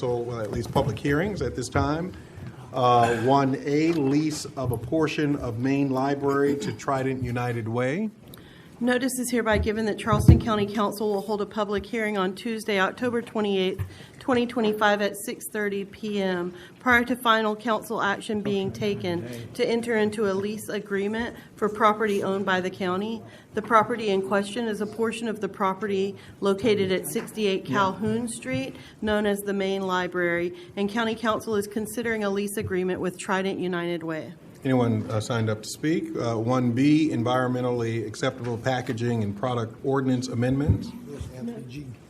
Well, at least public hearings at this time. 1A, lease of a portion of Main Library to Trident United Way. Notice is hereby given that Charleston County Council will hold a public hearing on Tuesday, October 28th, 2025 at 6:30 p.m. prior to final council action being taken to enter into a lease agreement for property owned by the county. The property in question is a portion of the property located at 68 Calhoun Street, known as the Main Library, and County Council is considering a lease agreement with Trident United Way. Anyone signed up to speak? 1B, environmentally acceptable packaging and product ordinance amendments.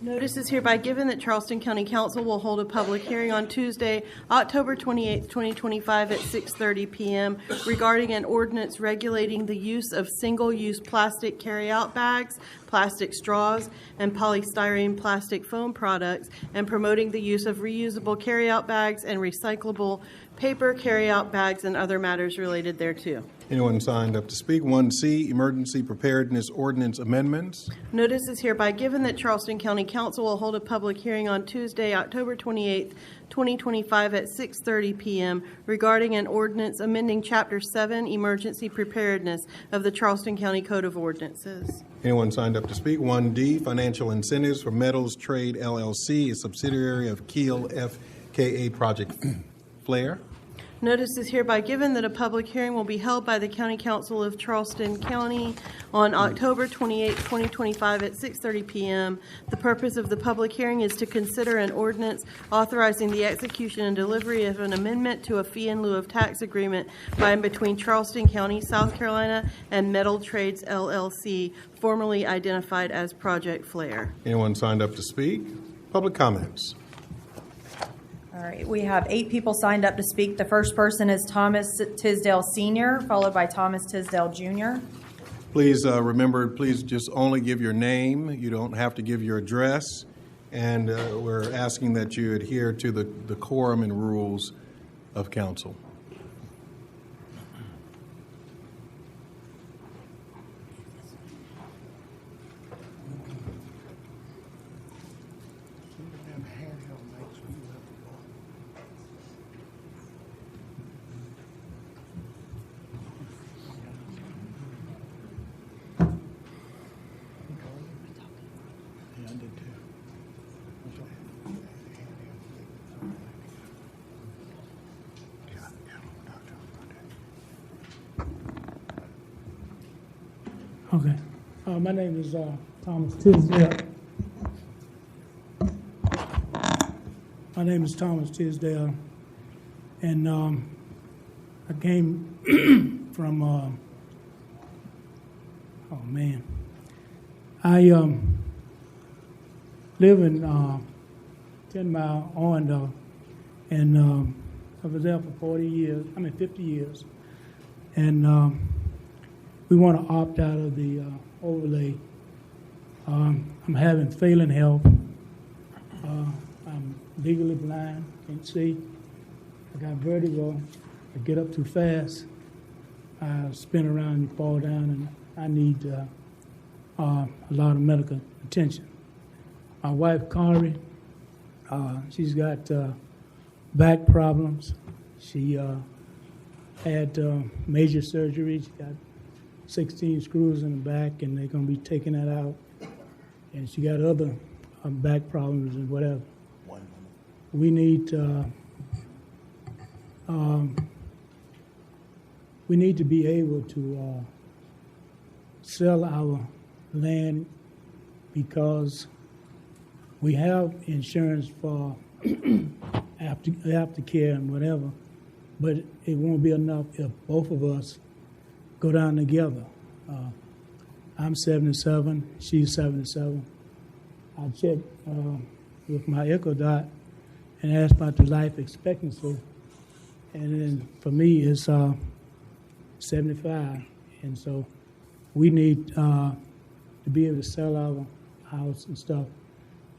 Notice is hereby given that Charleston County Council will hold a public hearing on Tuesday, October 28th, 2025 at 6:30 p.m. regarding an ordinance regulating the use of single-use plastic carryout bags, plastic straws, and polystyrene plastic foam products, and promoting the use of reusable carryout bags and recyclable paper carryout bags and other matters related thereto. Anyone signed up to speak? 1C, emergency preparedness ordinance amendments. Notice is hereby given that Charleston County Council will hold a public hearing on Tuesday, October 28th, 2025 at 6:30 p.m. regarding an ordinance amending Chapter 7, Emergency Preparedness of the Charleston County Code of Ordinances. Anyone signed up to speak? 1D, financial incentives for Metals Trade LLC, a subsidiary of Keel FKA Project Flair. Notice is hereby given that a public hearing will be held by the County Council of Charleston County on October 28, 2025 at 6:30 p.m. The purpose of the public hearing is to consider an ordinance authorizing the execution and delivery of an amendment to a fee in lieu of tax agreement by and between Charleston County, South Carolina, and Metal Trades LLC, formerly identified as Project Flair. Anyone signed up to speak? Public comments. All right, we have 8 people signed up to speak. The first person is Thomas Tisdale Sr., followed by Thomas Tisdale Jr. Please remember, please just only give your name. You don't have to give your address. And we're asking that you adhere to the quorum and rules of council. Okay. My name is Thomas Tisdale. My name is Thomas Tisdale, and I came from, I live in 10 Mile, Owendale, and I was there for 50 years, and we want to opt out of the overlay. I'm having failing health. I'm legally blind, can't see. I got vertigo. I get up too fast. I spin around and fall down, and I need a lot of medical attention. My wife, Connery, she's got back problems. She had major surgery. She got 16 screws in the back, and they're going to be taking that out. And she got other back problems and whatever. We need to be able to sell our land because we have insurance for aftercare and whatever, but it won't be enough if both of us go down together. I'm 77, she's 77. I checked with my echo dot and asked about the life expectancy, and then for me it's 75, and so we need to be able to sell our house and stuff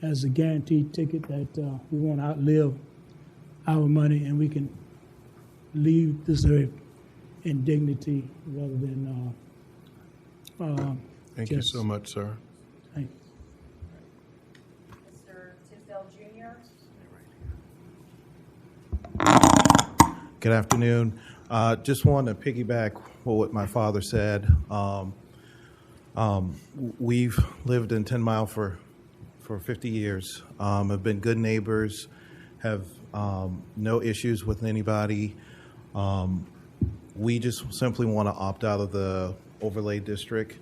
as a guaranteed ticket that we won't outlive our money and we can leave this earth in dignity rather than Thank you so much, sir. Thank you. Mr. Tisdale Jr. Good afternoon. Just want to piggyback what my father said. We've lived in 10 Mile for 50 years, have been good neighbors, have no issues with anybody. We just simply want to opt out of the overlay district.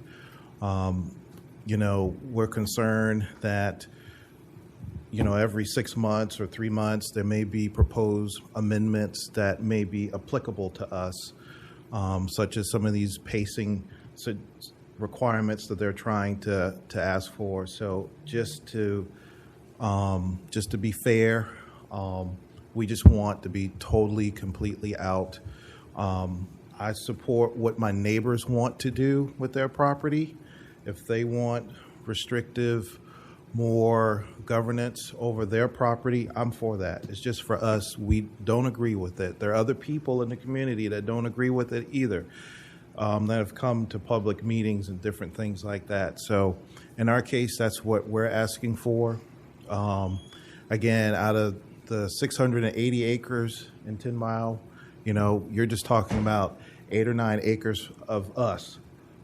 We're concerned that every 6 months or 3 months, there may be proposed amendments that may be applicable to us, such as some of these pacing requirements that they're trying to ask for. So just to be fair, we just want to be totally, completely out. I support what my neighbors want to do with their property. If they want restrictive, more governance over their property, I'm for that. It's just for us, we don't agree with it. There are other people in the community that don't agree with it either, that have come to public meetings and different things like that. So in our case, that's what we're asking for. Again, out of the 680 acres in 10 Mile, you're just talking about 8 or 9 acres of us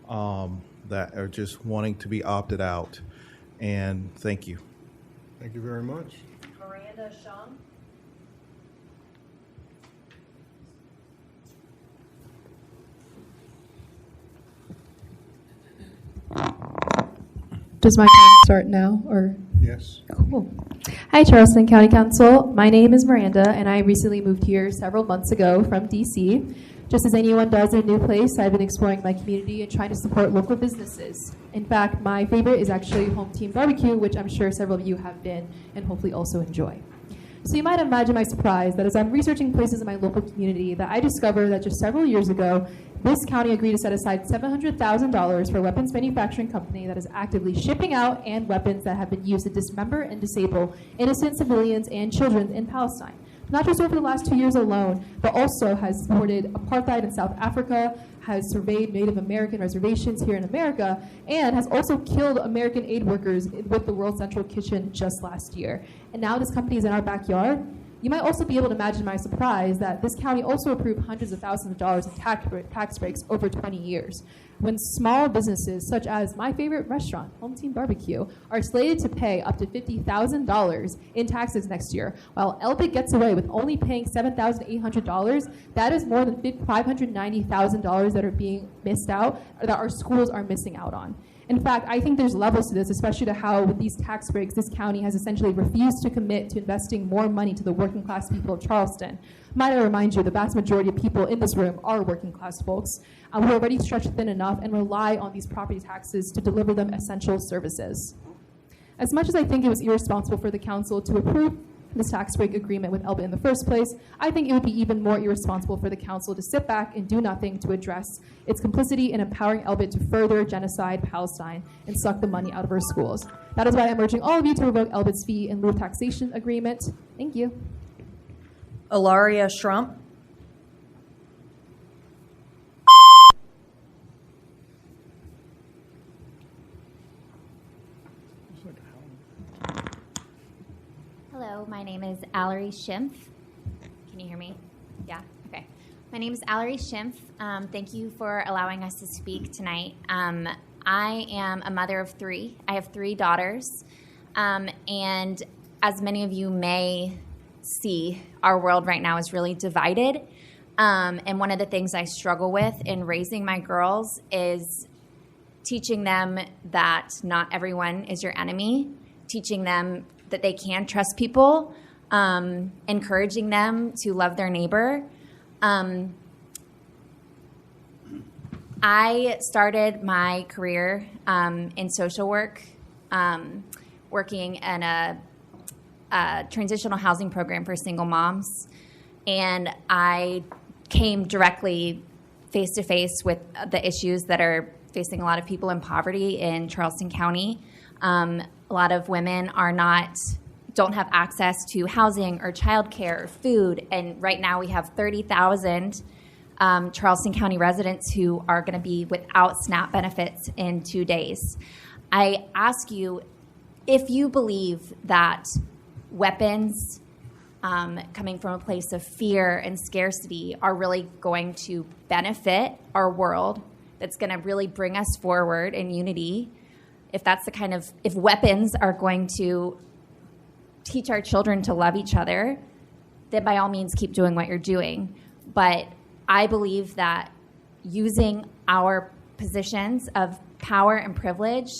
that are just wanting to be opted out. And thank you. Thank you very much. Miranda Shum. Does my time start now, or? Yes. Cool. Hi, Charleston County Council. My name is Miranda, and I recently moved here several months ago from DC. Just as anyone does in a new place, I've been exploring my community and trying to support local businesses. In fact, my favorite is actually Home Team Barbecue, which I'm sure several of you have been and hopefully also enjoy. So you might imagine my surprise that as I'm researching places in my local community that I discovered that just several years ago, this county agreed to set aside $700,000 for a weapons manufacturing company that is actively shipping out and weapons that have been used to dismember and disable innocent civilians and children in Palestine. Not just over the last 2 years alone, but also has supported apartheid in South Africa, has surveyed Native American reservations here in America, and has also killed American aid workers with the World Central Kitchen just last year. And now this company is in our backyard. You might also be able to imagine my surprise that this county also approved hundreds of thousands of dollars in tax breaks over 20 years, when small businesses such as my favorite restaurant, Home Team Barbecue, are slated to pay up to $50,000 in taxes next year, while Elbit gets away with only paying $7,800. That is more than $590,000 that are being missed out, or that our schools are missing out on. In fact, I think there's levels to this, especially to how with these tax breaks, this county has essentially refused to commit to investing more money to the working class people of Charleston. Might I remind you, the vast majority of people in this room are working class folks who are already stretched thin enough and rely on these property taxes to deliver them essential services. As much as I think it was irresponsible for the council to approve this tax break agreement with Elbit in the first place, I think it would be even more irresponsible for the council to sit back and do nothing to address its complicity in empowering Elbit to further genocide Palestine and suck the money out of our schools. That is why I'm urging all of you to revoke Elbit's fee in lieu of taxation agreement. Thank you. Ilaria Shrump. Hello, my name is Allery Schimpf. Can you hear me? Yeah? Okay. My name is Allery Schimpf. Thank you for allowing us to speak tonight. I am a mother of 3. I have 3 daughters. And as many of you may see, our world right now is really divided. And one of the things I struggle with in raising my girls is teaching them that not everyone is your enemy, teaching them that they can trust people, encouraging them to love their neighbor. I started my career in social work, working in a transitional housing program for single moms. And I came directly face-to-face with the issues that are facing a lot of people in poverty in Charleston County. A lot of women don't have access to housing or childcare or food. And right now we have 30,000 Charleston County residents who are going to be without SNAP benefits in 2 days. I ask you, if you believe that weapons coming from a place of fear and scarcity are really going to benefit our world, that's going to really bring us forward in unity. If weapons are going to teach our children to love each other, then by all means keep doing what you're doing. But I believe that using our positions of power and privilege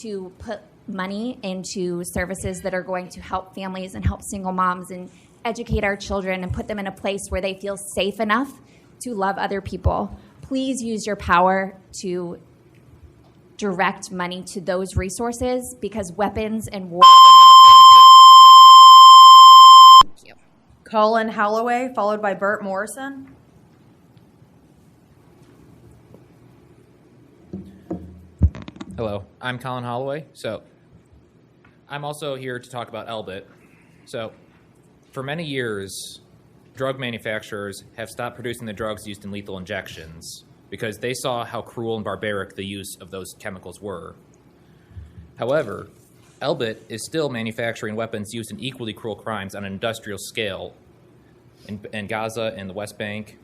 to put money into services that are going to help families and help single moms and educate our children and put them in a place where they feel safe enough to love other people. Please use your power to direct money to those resources, because weapons and war. Thank you. Colin Holloway, followed by Bert Morrison. Hello, I'm Colin Holloway. So I'm also here to talk about Elbit. So for many years, drug manufacturers have stopped producing the drugs used in lethal injections because they saw how cruel and barbaric the use of those chemicals were. However, Elbit is still manufacturing weapons used in equally cruel crimes on an industrial scale in Gaza and the West Bank.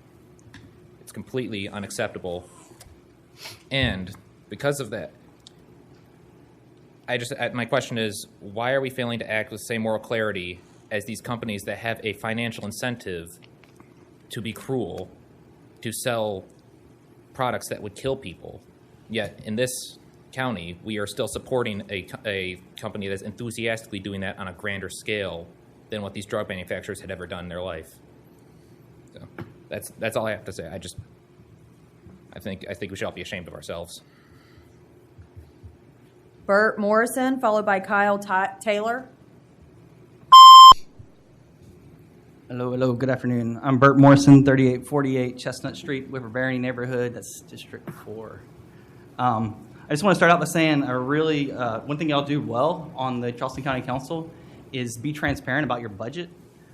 It's completely unacceptable. And because of that, my question is, why are we failing to act with the same moral clarity as these companies that have a financial incentive to be cruel, to sell products that would kill people? Yet in this county, we are still supporting a company that's enthusiastically doing that on a grander scale than what these drug manufacturers had ever done in their life. So that's all I have to say. I think we should all be ashamed of ourselves. Bert Morrison, followed by Kyle Taylor. Hello, good afternoon. I'm Bert Morrison, 3848 Chestnut Street, Whipper Barony neighborhood. That's District 4. I just want to start out by saying one thing y'all do well on the Charleston County Council is be transparent about your budget.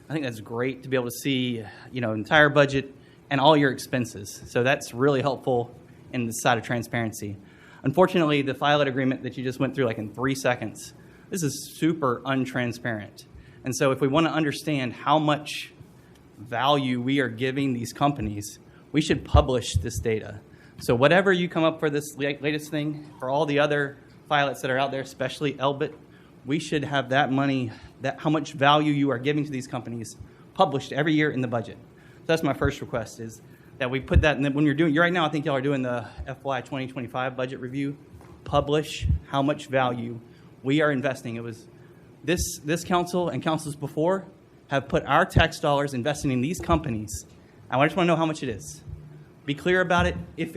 I think that's great to be able to see, entire budget and all your expenses. So that's really helpful in the side of transparency. Unfortunately, the pilot agreement that you just went through in 3 seconds, this is super untransparent. And so if we want to understand how much value we are giving these companies, we should publish this data. So whatever you come up for this latest thing, for all the other pilots that are out there, especially Elbit, we should have that money, how much value you are giving to these companies, published every year in the budget. So that's my first request, is that we put that, and then when right now I think y'all are doing the FY 2025 budget review, publish how much value we are investing. It was this council and councils before have put our tax dollars investing in these companies. I just want to know how much it is. Be clear about it. If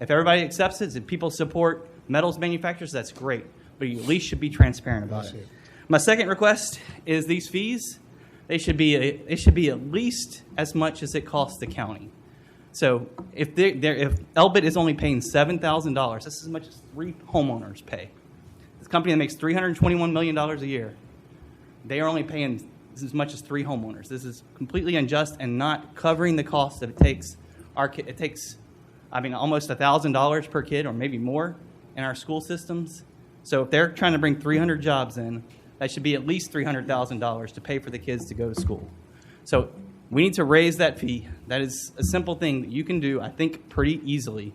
everybody accepts it, if people support metals manufacturers, that's great. But you at least should be transparent about it. My second request is these fees. They should be at least as much as it costs the county. So if Elbit is only paying $7,000, that's as much as 3 homeowners pay. This company that makes $321 million a year, they are only paying as much as 3 homeowners. This is completely unjust and not covering the cost that it takes. It takes almost $1,000 per kid or maybe more in our school systems. So if they're trying to bring 300 jobs in, that should be at least $300,000 to pay for the kids to go to school. So we need to raise that fee. That is a simple thing that you can do, I think, pretty easily.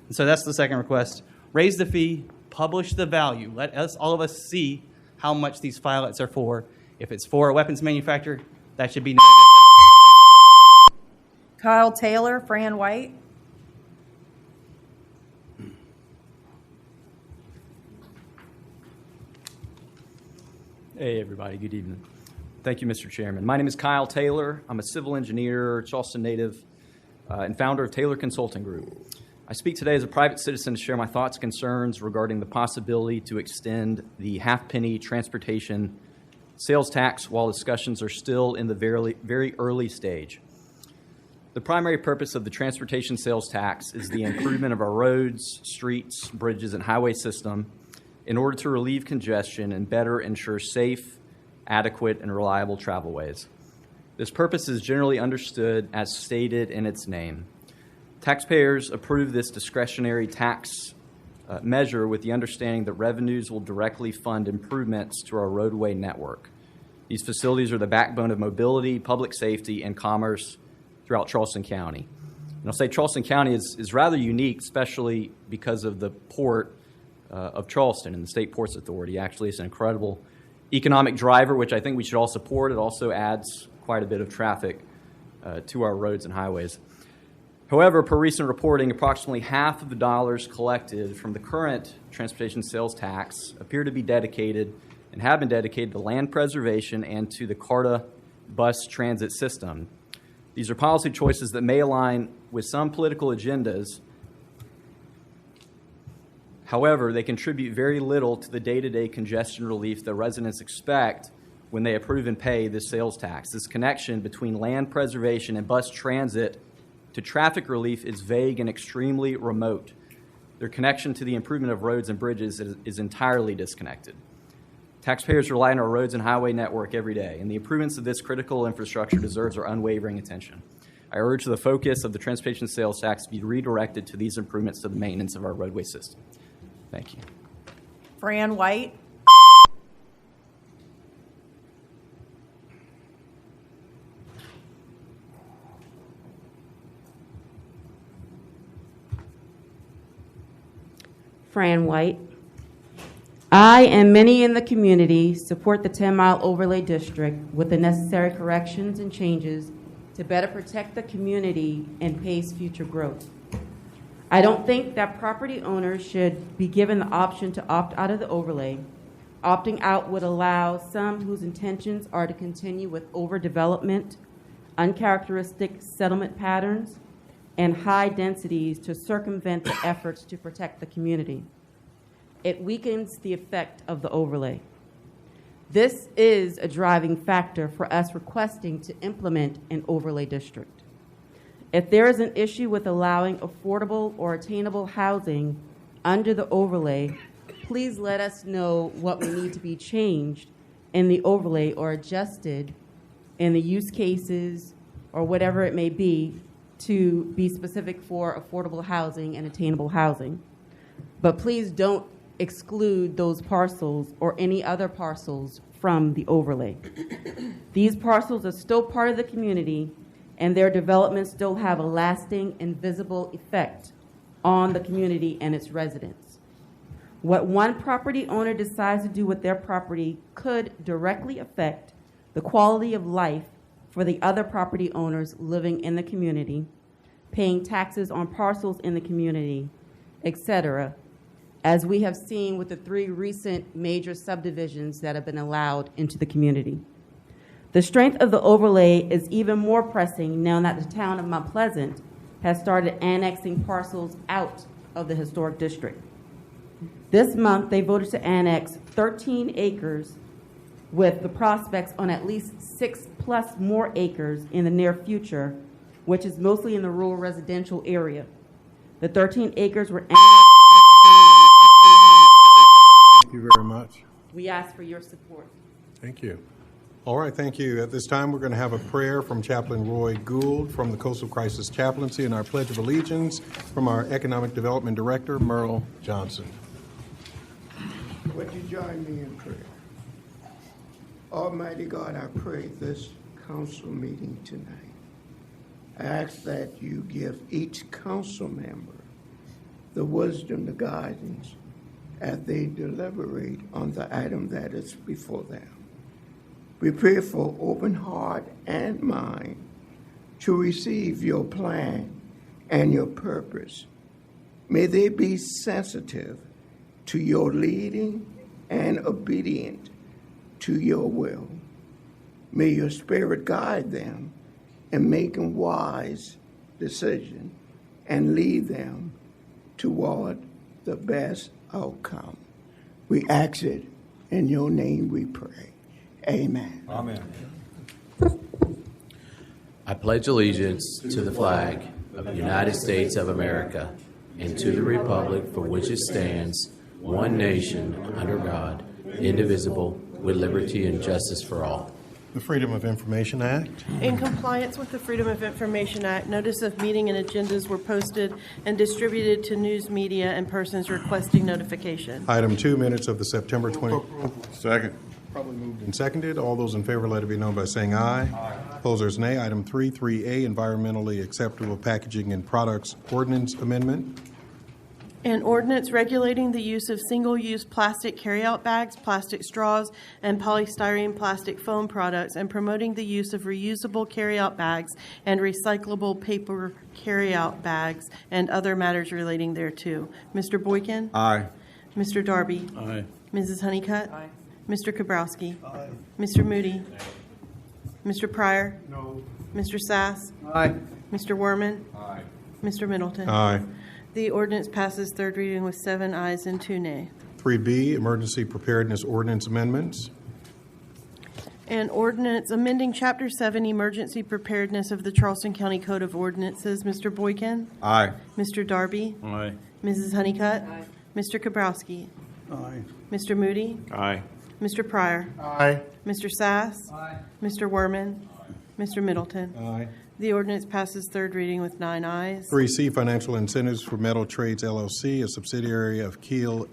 And so that's the second request. Raise the fee, publish the value. Let all of us see how much these pilots are for. If it's for a weapons manufacturer, that should be noted. Kyle Taylor, Fran White. Hey, everybody. Good evening. Thank you, Mr. Chairman. My name is Kyle Taylor. I'm a civil engineer, Charleston native, and founder of Taylor Consulting Group. I speak today as a private citizen to share my thoughts and concerns regarding the possibility to extend the half-penny transportation sales tax while discussions are still in the very early stage. The primary purpose of the transportation sales tax is the improvement of our roads, streets, bridges, and highway system in order to relieve congestion and better ensure safe, adequate, and reliable travelways. This purpose is generally understood as stated in its name. Taxpayers approve this discretionary tax measure with the understanding that revenues will directly fund improvements to our roadway network. These facilities are the backbone of mobility, public safety, and commerce throughout Charleston County. And I'll say Charleston County is rather unique, especially because of the port of Charleston and the State Ports Authority. Actually, it's an incredible economic driver, which I think we should all support. It also adds quite a bit of traffic to our roads and highways. However, per recent reporting, approximately half of the dollars collected from the current transportation sales tax appear to be dedicated and have been dedicated to land preservation and to the CARTA bus transit system. These are policy choices that may align with some political agendas. However, they contribute very little to the day-to-day congestion relief that residents expect when they approve and pay this sales tax. This connection between land preservation and bus transit to traffic relief is vague and extremely remote. Their connection to the improvement of roads and bridges is entirely disconnected. Taxpayers rely on our roads and highway network every day, and the improvements of this critical infrastructure deserves our unwavering attention. I urge the focus of the transportation sales tax to be redirected to these improvements to the maintenance of our roadway system. Thank you. Fran White. Fran White. I and many in the community support the 10-mile overlay district with the necessary corrections and changes to better protect the community and pace future growth. I don't think that property owners should be given the option to opt out of the overlay. Opting out would allow some whose intentions are to continue with overdevelopment, uncharacteristic settlement patterns, and high densities to circumvent the efforts to protect the community. It weakens the effect of the overlay. This is a driving factor for us requesting to implement an overlay district. If there is an issue with allowing affordable or attainable housing under the overlay, please let us know what will need to be changed in the overlay or adjusted in the use cases or whatever it may be to be specific for affordable housing and attainable housing. But please don't exclude those parcels or any other parcels from the overlay. These parcels are still part of the community, and their development still have a lasting and visible effect on the community and its residents. What one property owner decides to do with their property could directly affect the quality of life for the other property owners living in the community, paying taxes on parcels in the community, etc., as we have seen with the 3 recent major subdivisions that have been allowed into the community. The strength of the overlay is even more pressing now that the town of Mount Pleasant has started annexing parcels out of the historic district. This month, they voted to annex 13 acres with the prospects on at least 6+ more acres in the near future, which is mostly in the rural residential area. The 13 acres were annexed. Thank you very much. We ask for your support. Thank you. All right, thank you. At this time, we're going to have a prayer from Chaplain Roy Gould from the Coastal Crisis Chaplaincy and our Pledge of Allegiance from our Economic Development Director, Merle Johnson. Would you join me in prayer? Almighty God, I pray this council meeting tonight. I ask that you give each council member the wisdom, the guidance, as they deliberate on the item that is before them. We pray for open heart and mind to receive your plan and your purpose. May they be sensitive to your leading and obedient to your will. May your spirit guide them in making wise decisions and lead them toward the best outcome. We ask it in your name we pray. Amen. Amen. I pledge allegiance to the flag of the United States of America and to the republic for which it stands, one nation, under God, indivisible, with liberty and justice for all. The Freedom of Information Act. In compliance with the Freedom of Information Act, notice of meeting and agendas were posted and distributed to news media and persons requesting notification. Item 2, minutes of the September 20. Second. Probably moved and seconded. All those in favor, let it be known by saying aye. Aye. Opposers, nay. Item 3.3a, environmentally acceptable packaging and products ordinance amendment. An ordinance regulating the use of single-use plastic carryout bags, plastic straws, and polystyrene plastic foam products, and promoting the use of reusable carryout bags and recyclable paper carryout bags, and other matters relating thereto. Mr. Boykin? Aye. Mr. Darby? Aye. Mrs. Honeycutt? Aye. Mr. Kabrowski? Aye. Mr. Moody? Mr. Pryor? No. Mr. Sass? Aye. Mr. Werman? Aye. Mr. Middleton? Aye. The ordinance passes third reading with 7 ayes and 2 nay. 3B, emergency preparedness ordinance amendments. An ordinance amending Chapter 7, Emergency Preparedness of the Charleston County Code of Ordinances. Mr. Boykin? Aye. Mr. Darby? Aye. Mrs. Honeycutt? Aye. Mr. Kabrowski? Aye. Mr. Moody? Aye. Mr. Pryor? Aye. Mr. Sass? Aye. Mr. Werman? Mr. Middleton? Aye. The ordinance passes third reading with 9 ayes. 3C, financial incentives for Metal Trades LLC, a subsidiary of Keel,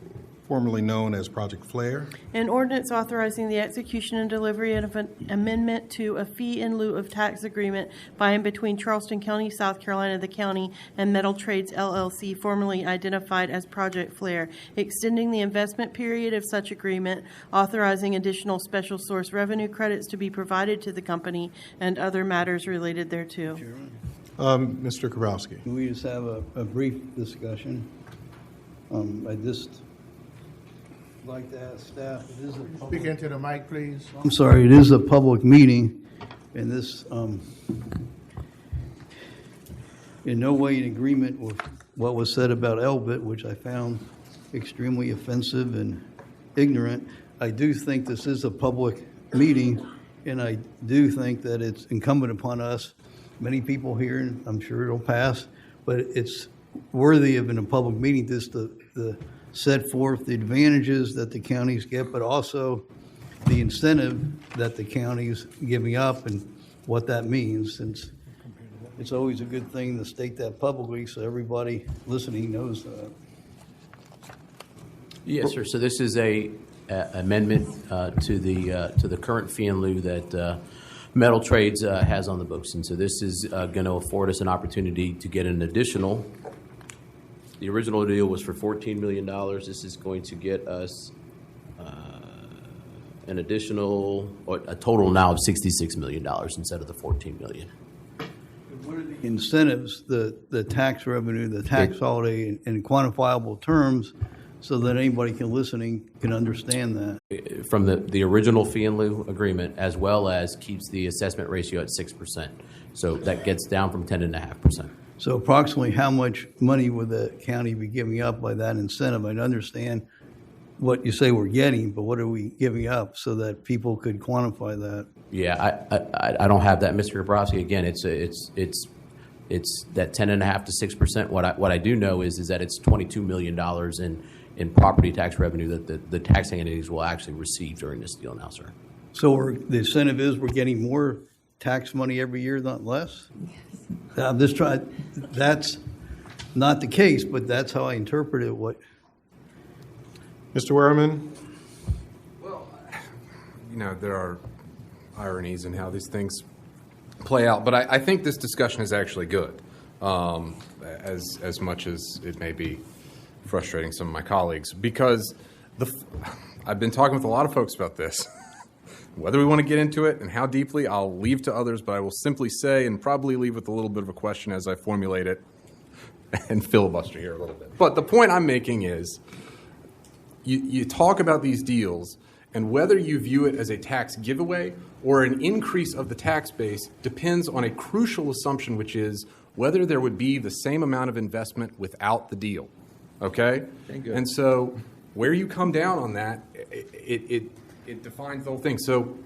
formerly known as Project Flare. An ordinance authorizing the execution and delivery of an amendment to a fee in lieu of tax agreement by and between Charleston County, South Carolina, the county, and Metal Trades LLC, formerly identified as Project Flare, extending the investment period of such agreement, authorizing additional special source revenue credits to be provided to the company, and other matters related thereto. Mr. Kabrowski. Can we just have a brief discussion? I just like to ask staff, it is a public... Speak into the mic, please. I'm sorry, it is a public meeting, and this, in no way in agreement with what was said about Elbit, which I found extremely offensive and ignorant. I do think this is a public meeting, and I do think that it's incumbent upon us, many people here, and I'm sure it'll pass, but it's worthy of in a public meeting just to set forth the advantages that the counties get, but also the incentive that the county's giving up and what that means, since it's always a good thing to state that publicly so everybody listening knows that. Yes, sir. So this is a amendment to the current fee in lieu that Metal Trades has on the books, and so this is going to afford us an opportunity to get an additional. The original deal was for $14 million. This is going to get us an additional, or a total now of $66 million instead of the $14 million. What are the incentives, the tax revenue, the tax holiday in quantifiable terms, so that anybody listening can understand that? From the original fee in lieu agreement, as well as keeps the assessment ratio at 6%. So that gets down from 10.5%. So approximately how much money would the county be giving up by that incentive? I understand what you say we're getting, but what are we giving up so that people could quantify that? Yeah, I don't have that, Mr. Kabrowski. Again, it's that 10.5 to 6%. What I do know is that it's $22 million in property tax revenue that the taxing entities will actually receive during this deal now, sir. So the incentive is we're getting more tax money every year, not less? Yes. I'm just trying, that's not the case, but that's how I interpret it. What? Mr. Werman? Well, there are ironies in how these things play out, but I think this discussion is actually good, as much as it may be frustrating some of my colleagues, because I've been talking with a lot of folks about this. Whether we want to get into it and how deeply, I'll leave to others, but I will simply say, and probably leave with a little bit of a question as I formulate it, and filibuster here a little bit. But the point I'm making is, you talk about these deals, and whether you view it as a tax giveaway or an increase of the tax base depends on a crucial assumption, which is whether there would be the same amount of investment without the deal. Okay? And so where you come down on that, it defines the whole thing. So,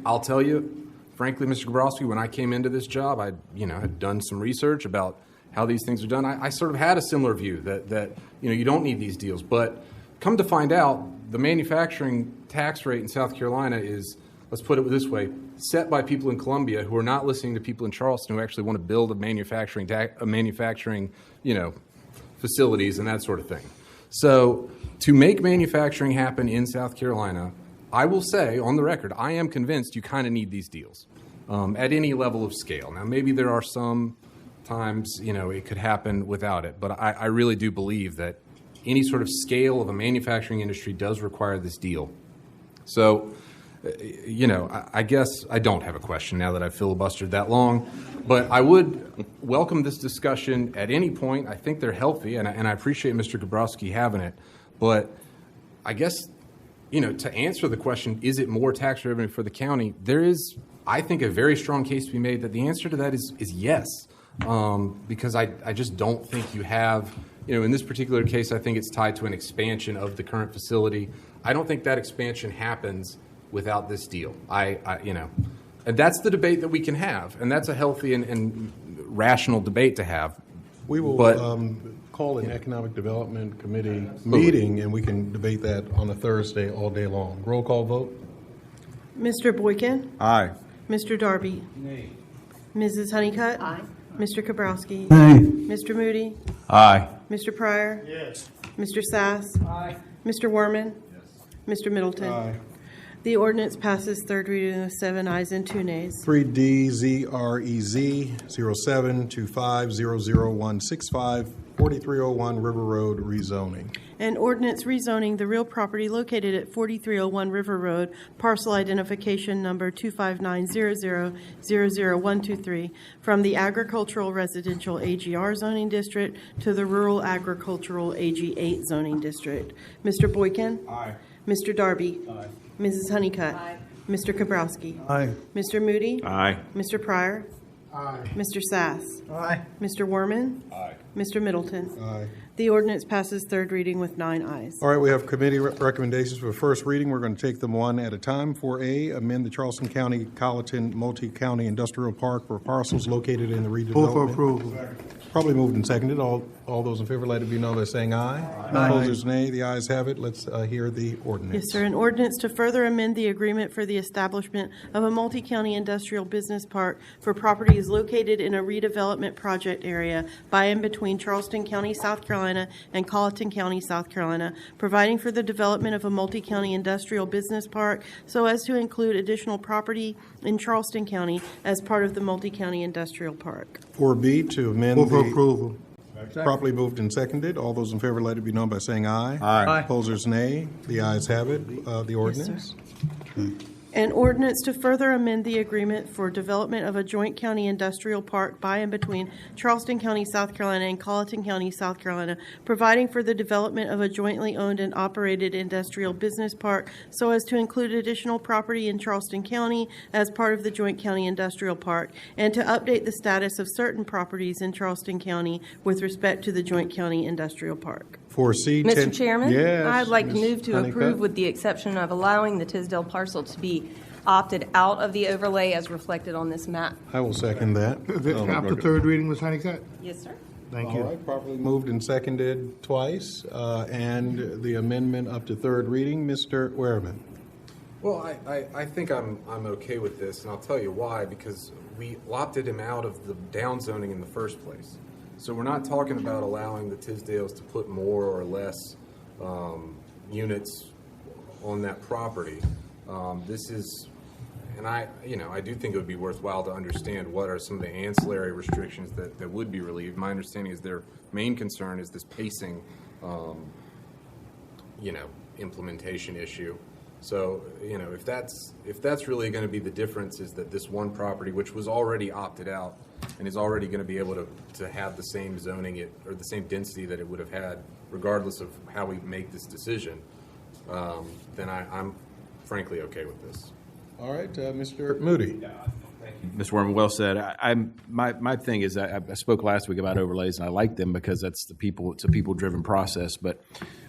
I'll tell you, frankly, Mr. Kabrowski, when I came into this job, I had done some research about how these things are done. I sort of had a similar view that you don't need these deals. But come to find out, the manufacturing tax rate in South Carolina is, let's put it this way, set by people in Columbia who are not listening to people in Charleston who actually want to build a manufacturing facilities and that sort of thing. So to make manufacturing happen in South Carolina, I will say, on the record, I am convinced you kind of need these deals at any level of scale. Now, maybe there are some times, it could happen without it, but I really do believe that any sort of scale of a manufacturing industry does require this deal. So, I guess I don't have a question now that I've filibustered that long, but I would welcome this discussion at any point. I think they're healthy, and I appreciate Mr. Gabrowski having it, but I guess, to answer the question, is it more tax revenue for the county? There is, I think, a very strong case to be made that the answer to that is yes, because I just don't think you have, in this particular case, I think it's tied to an expansion of the current facility. I don't think that expansion happens without this deal. And that's the debate that we can have, and that's a healthy and rational debate to have. We will call an Economic Development Committee meeting, and we can debate that on a Thursday all day long. Roll call vote. Mr. Boykin? Aye. Mr. Darby? Nay. Mrs. Honeycutt? Aye. Mr. Kabrowski? Aye. Mr. Moody? Aye. Mr. Pryor? Yes. Mr. Sass? Aye. Mr. Werman? Mr. Middleton? Aye. The ordinance passes third reading with 7 ayes and 2 nays. 3DZREZ 0725000165 4301 River Road rezoning. An ordinance rezoning the real property located at 4301 River Road, parcel identification number 25900000123, from the agricultural residential AGR zoning district to the rural agricultural AG8 zoning district. Mr. Boykin? Aye. Mr. Darby? Aye. Mrs. Honeycutt? Aye. Mr. Kabrowski? Aye. Mr. Moody? Aye. Mr. Pryor? Aye. Mr. Sass? Aye. Mr. Werman? Aye. Mr. Middleton? Aye. The ordinance passes third reading with 9 ayes. All right, we have committee recommendations for first reading. We're going to take them one at a time. 4A, amend the Charleston County Colleton Multi-County Industrial Park for parcels located in the redevelopment. Move for approval. Probably moved and seconded. All those in favor, let it be known by saying aye. Aye. Opposers, nay. The ayes have it. Let's hear the ordinance. Yes, sir. An ordinance to further amend the agreement for the establishment of a multi-county industrial business park for properties located in a redevelopment project area by and between Charleston County, South Carolina, and Colleton County, South Carolina, providing for the development of a multi-county industrial business park so as to include additional property in Charleston County as part of the multi-county industrial park. 4B, to amend Move for the... approval. Properly moved and seconded. All those in favor, let it be known by saying aye. Aye. Opposers, nay. The ayes have it. The ordinance. An ordinance to further amend the agreement for development of a joint county industrial park by and between Charleston County, South Carolina, and Colleton County, South Carolina, providing for the development of a jointly owned and operated industrial business park so as to include additional property in Charleston County as part of the joint county industrial park, and to update the status of certain properties in Charleston County with respect to the joint county industrial park. 4C. Mr. Chairman? Yes. I'd like to Ms. move to Honeycutt. approve with the exception of allowing the Tisdale parcel to be opted out of the overlay as reflected on this map. I will second that. Is it after third reading, Ms. Honeycutt? Yes, sir. Thank All you. right, properly moved and seconded twice, and the amendment up to third reading. Mr. Werman. Well, I think I'm okay with this, and I'll tell you why, because we opted him out of the downzoning in the first place. So we're not talking about allowing the Tisdales to put more or less units on that property. This is, and I do think it would be worthwhile to understand what are some of the ancillary restrictions that would be relieved. My understanding is their main concern is this pacing, implementation issue. So, if that's really going to be the difference, is that this one property, which was already opted out and is already going to be able to have the same zoning or the same density that it would have had, regardless of how we make this decision, then I'm frankly okay with this. All right, Mr. Moody. Mr. Werman, well said. My thing is, I spoke last week about overlays, and I like them because it's a people-driven process. But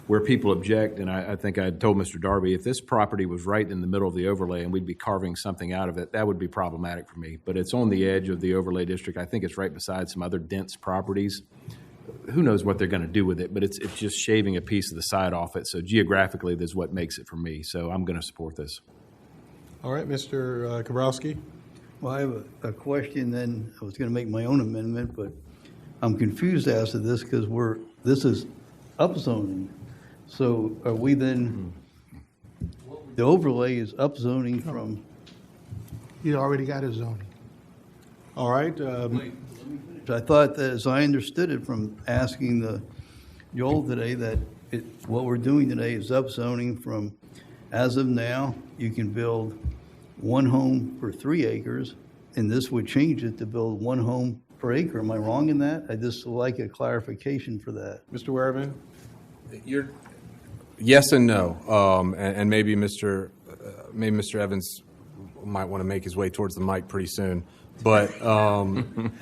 where people object, and I think I told Mr. Darby, if this property was right in the middle of the overlay and we'd be carving something out of it, that would be problematic for me. But it's on the edge of the overlay district. I think it's right beside some other dense properties. Who knows what they're going to do with it, but it's just shaving a piece of the side off it. So geographically, that's what makes it for me. So I'm going to support this. All right, Mr. Kabrowski. Well, I have a question then. I was going to make my own amendment, but I'm confused as to this because this is upzoning. So are we then, The overlay is upzoning from, He already got his zoning. All right, I thought that, as I understood it from asking Joel today, that what we're doing today is upzoning from, as of now, you can build one home per 3 acres, and this would change it to build one home per acre. Am I wrong in that? I just would like a clarification for that. Mr. Werman? Yes and no, and maybe Mr. Evans might want to make his way towards the mic pretty soon, but Mr.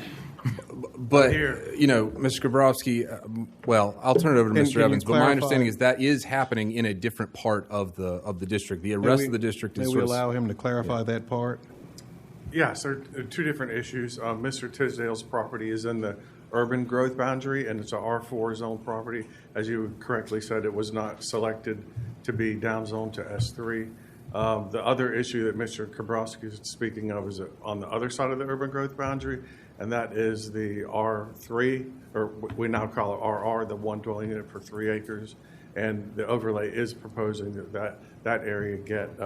Gabrowski, well, I'll turn it over to Mr. Evans. But my understanding is that is happening in a different part of the district. The rest of the district is. May we allow him to clarify that part? Yes, there are two different issues. Mr. Tisdale's property is in the urban growth boundary, and it's a R4 zone property. As you correctly said, it was not selected to be downzoned to S3. The other issue that Mr. Kabrowski is speaking of is on the other side of the urban growth boundary, and that is the R3, or we now call it RR, the one dwelling unit per 3 acres. And the overlay is proposing that area get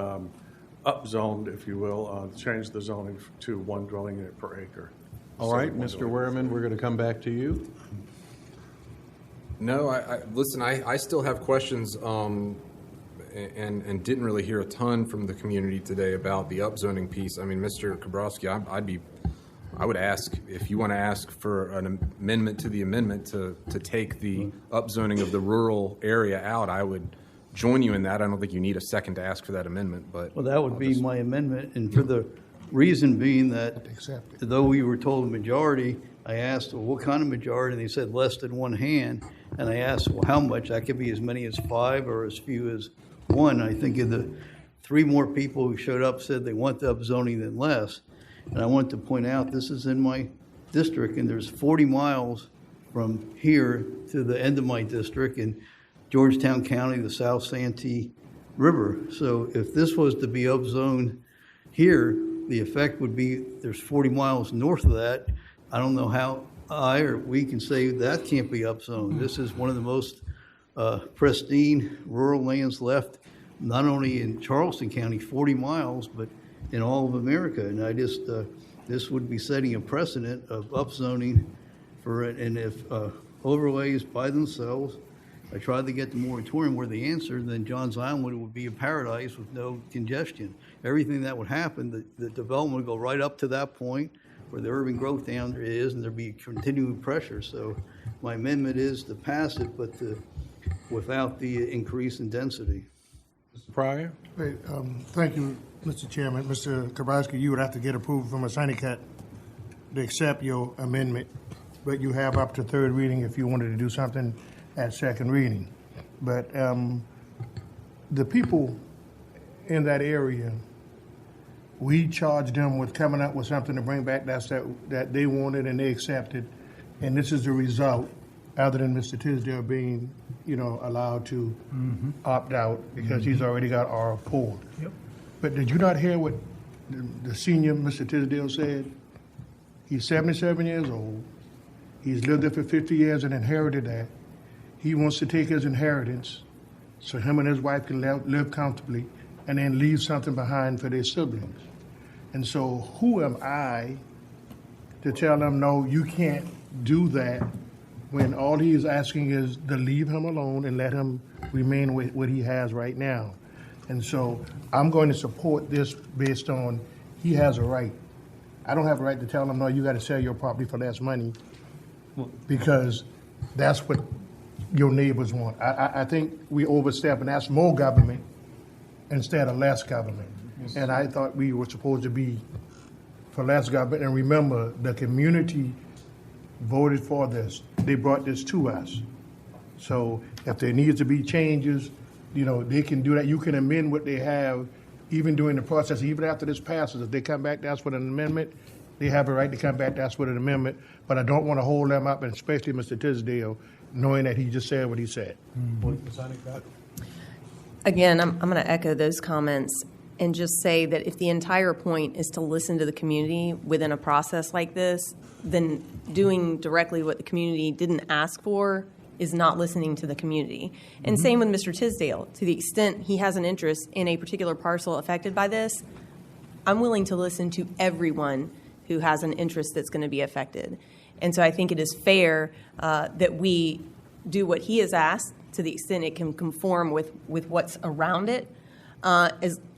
upzoned, if you will, change the zoning to one dwelling unit per acre. All right, Mr. Werman, we're going to come back to you. No, listen, I still have questions and didn't really hear a ton from the community today about the upzoning piece. I mean, Mr. Kabrowski, I would ask, if you want to ask for an amendment to the amendment to take the upzoning of the rural area out, I would join you in that. I don't think you need a second to ask for that amendment, but. Well, that would be my amendment, and for the reason being that though we were told a majority, I asked, well, what kind of majority? And they said less than one hand. And I asked, well, how much? That could be as many as 5 or as few as 1. I think of the 3 more people who showed up said they want the upzoning than less. And I want to point out, this is in my district, and there's 40 miles from here to the end of my district in Georgetown County, the South Santee River. So if this was to be upzoned here, the effect would be there's 40 miles north of that. I don't know how I or we can say that can't be upzoned. This is one of the most pristine rural lands left, not only in Charleston County, 40 miles, but in all of America. And I just, this would be setting a precedent of upzoning for it. And if overlays by themselves, I tried to get the moratorium where the answer, then Johns Island would be a paradise with no congestion. Everything that would happen, the development would go right up to that point where the urban growth down there is, and there'd be continuing pressure. So my amendment is to pass it, but without the increase in density. Mr. Pryor? Wait, thank you, Mr. Chairman. Mr. Kabrowski, you would have to get approval from a Sunnycut to accept your amendment, but you have up to 3rd reading if you wanted to do something at 2nd reading. But the people in that area, we charged them with coming up with something to bring back that they wanted and they accepted, and this is the result, other than Mr. Tisdale being, allowed to opt out because he's already got R4. Yep. But did you not hear what the senior Mr. Tisdale said? He's 77 years old. He's lived there for 50 years and inherited that. He wants to take his inheritance so him and his wife can live comfortably and then leave something behind for their siblings. And so who am I to tell them, no, you can't do that, when all he is asking is to leave him alone and let him remain with what he has right now. And so I'm going to support this based on he has a right. I don't have a right to tell him, no, you got to sell your property for less money because that's what your neighbors want. I think we overstep, and that's more government instead of less government. And I thought we were supposed to be for less government. And remember, the community voted for this. They brought this to us. So if there needs to be changes, they can do that. You can amend what they have even during the process, even after this passes. If they come back to us with an amendment, they have a right to come back to us with an amendment. But I don't want to hold them up, and especially Mr. Tisdale, knowing that he just said what he said. Again, I'm going to echo those comments and just say that if the entire point is to listen to the community within a process like this, then doing directly what the community didn't ask for is not listening to the community. And same with Mr. Tisdale. To the extent he has an interest in a particular parcel affected by this, I'm willing to listen to everyone who has an interest that's going to be affected. And so I think it is fair that we do what he has asked to the extent it can conform with what's around it,